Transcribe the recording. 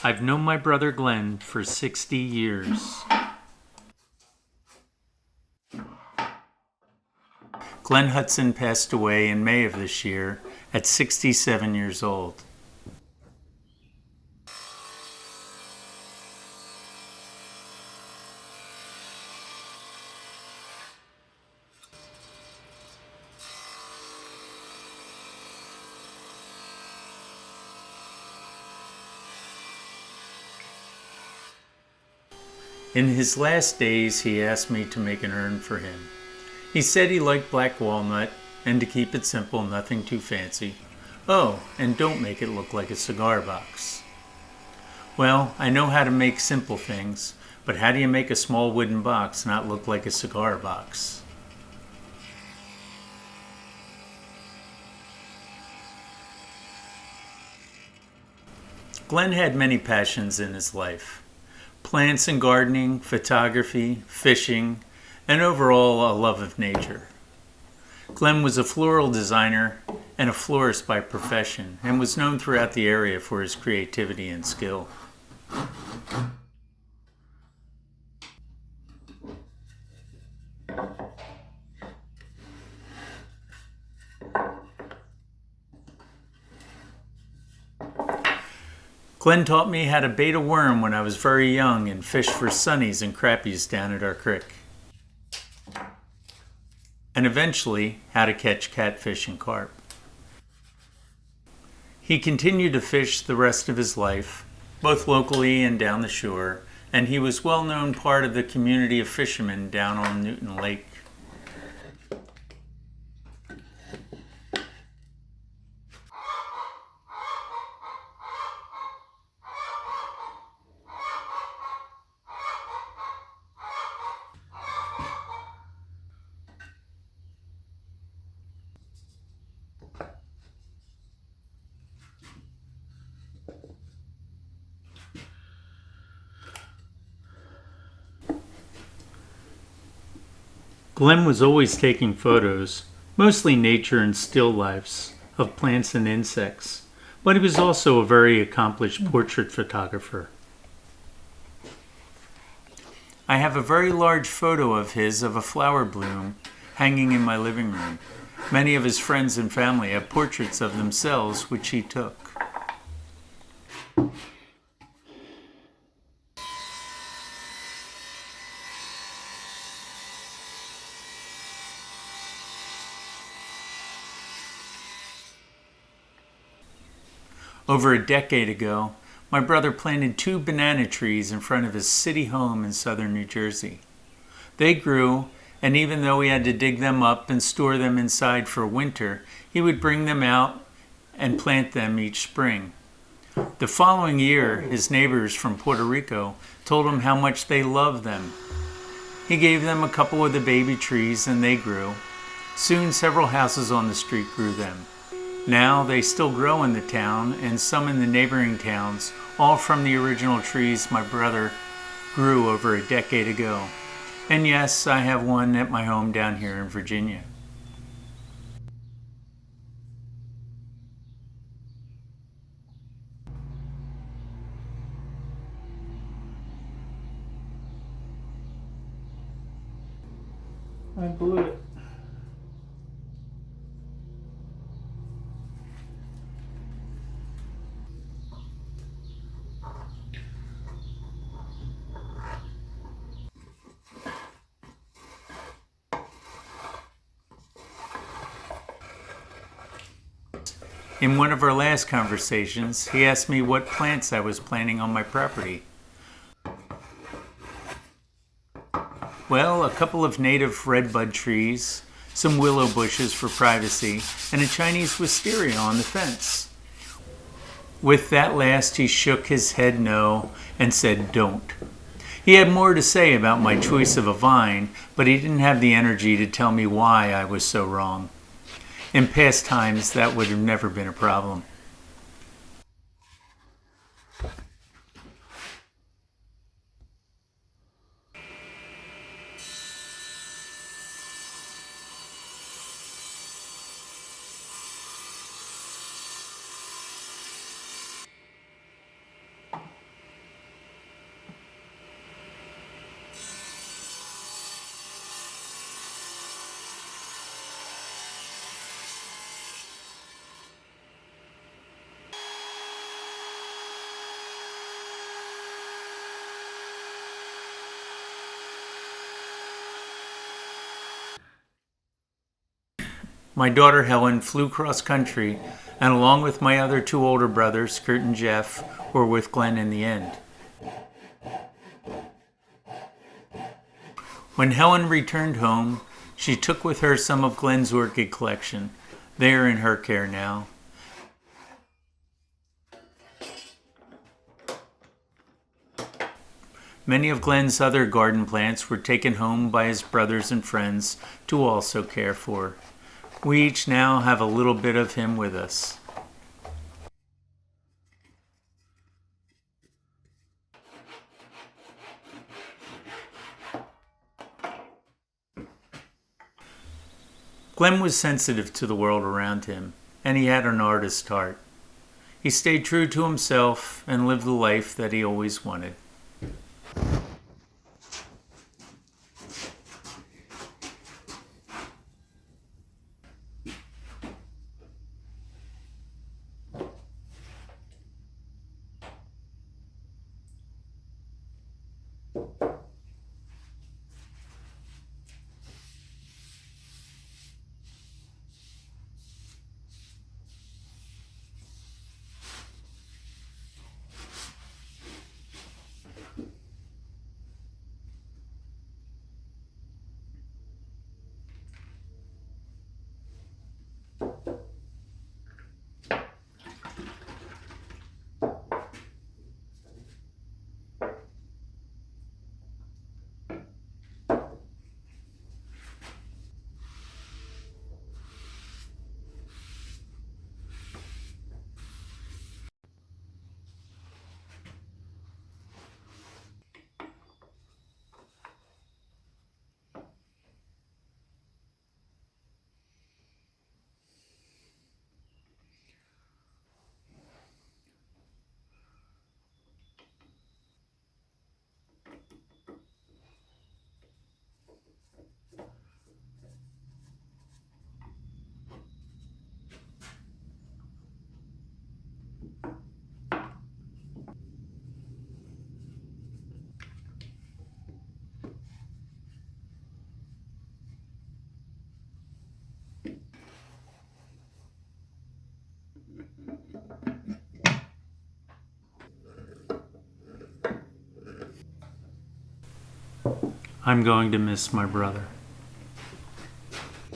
I've known my brother Glenn for 60 years. Glenn Hudson passed away in May of this year at 67 years old. In his last days, he asked me to make an urn for him. He said he liked black walnut, and to keep it simple, nothing too fancy. Oh, and don't make it look like a cigar box. Well, I know how to make simple things, but how do you make a small wooden box not look like a cigar box? Glenn had many passions in his life: plants and gardening, photography, fishing, and overall a love of nature. Glenn was a floral designer and a florist by profession, and was known throughout the area for his creativity and skill. Glenn taught me how to bait a worm when I was very young and fish for sunnies and crappies down at our creek. And eventually, how to catch catfish and carp. He continued to fish the rest of his life, both locally and down the shore, and he was a well-known part of the community of fishermen down on Newton Lake. Glenn was always taking photos, mostly nature and still lifes, of plants and insects, but he was also a very accomplished portrait photographer. I have a very large photo of his of a flower bloom hanging in my living room. Many of his friends and family have portraits of themselves which he took. Over a decade ago, my brother planted 2 banana trees in front of his city home in southern New Jersey. They grew, and even though he had to dig them up and store them inside for winter, he would bring them out and plant them each spring. The following year, his neighbors from Puerto Rico told him how much they loved them. He gave them a couple of the baby trees and they grew. Soon several houses on the street grew them. Now they still grow in the town and some in the neighboring towns, all from the original trees my brother grew over a decade ago. And yes, I have one at my home down here in Virginia. I blew it. In one of our last conversations, he asked me what plants I was planting on my property. Well, a couple of native redbud trees, some willow bushes for privacy, and a Chinese wisteria on the fence. With that last, he shook his head no and said don't. He had more to say about my choice of a vine, but he didn't have the energy to tell me why I was so wrong. In past times, that would have never been a problem. My daughter Helen flew cross country, and along with my other two older brothers, Kurt and Jeff, were with Glenn in the end. When Helen returned home, she took with her some of Glenn's orchid collection. They are in her care now. Many of Glenn's other garden plants were taken home by his brothers and friends to also care for. We each now have a little bit of him with us. Glenn was sensitive to the world around him, and he had an artist's heart. He stayed true to himself and lived the life that he always wanted. I'm going to miss my brother.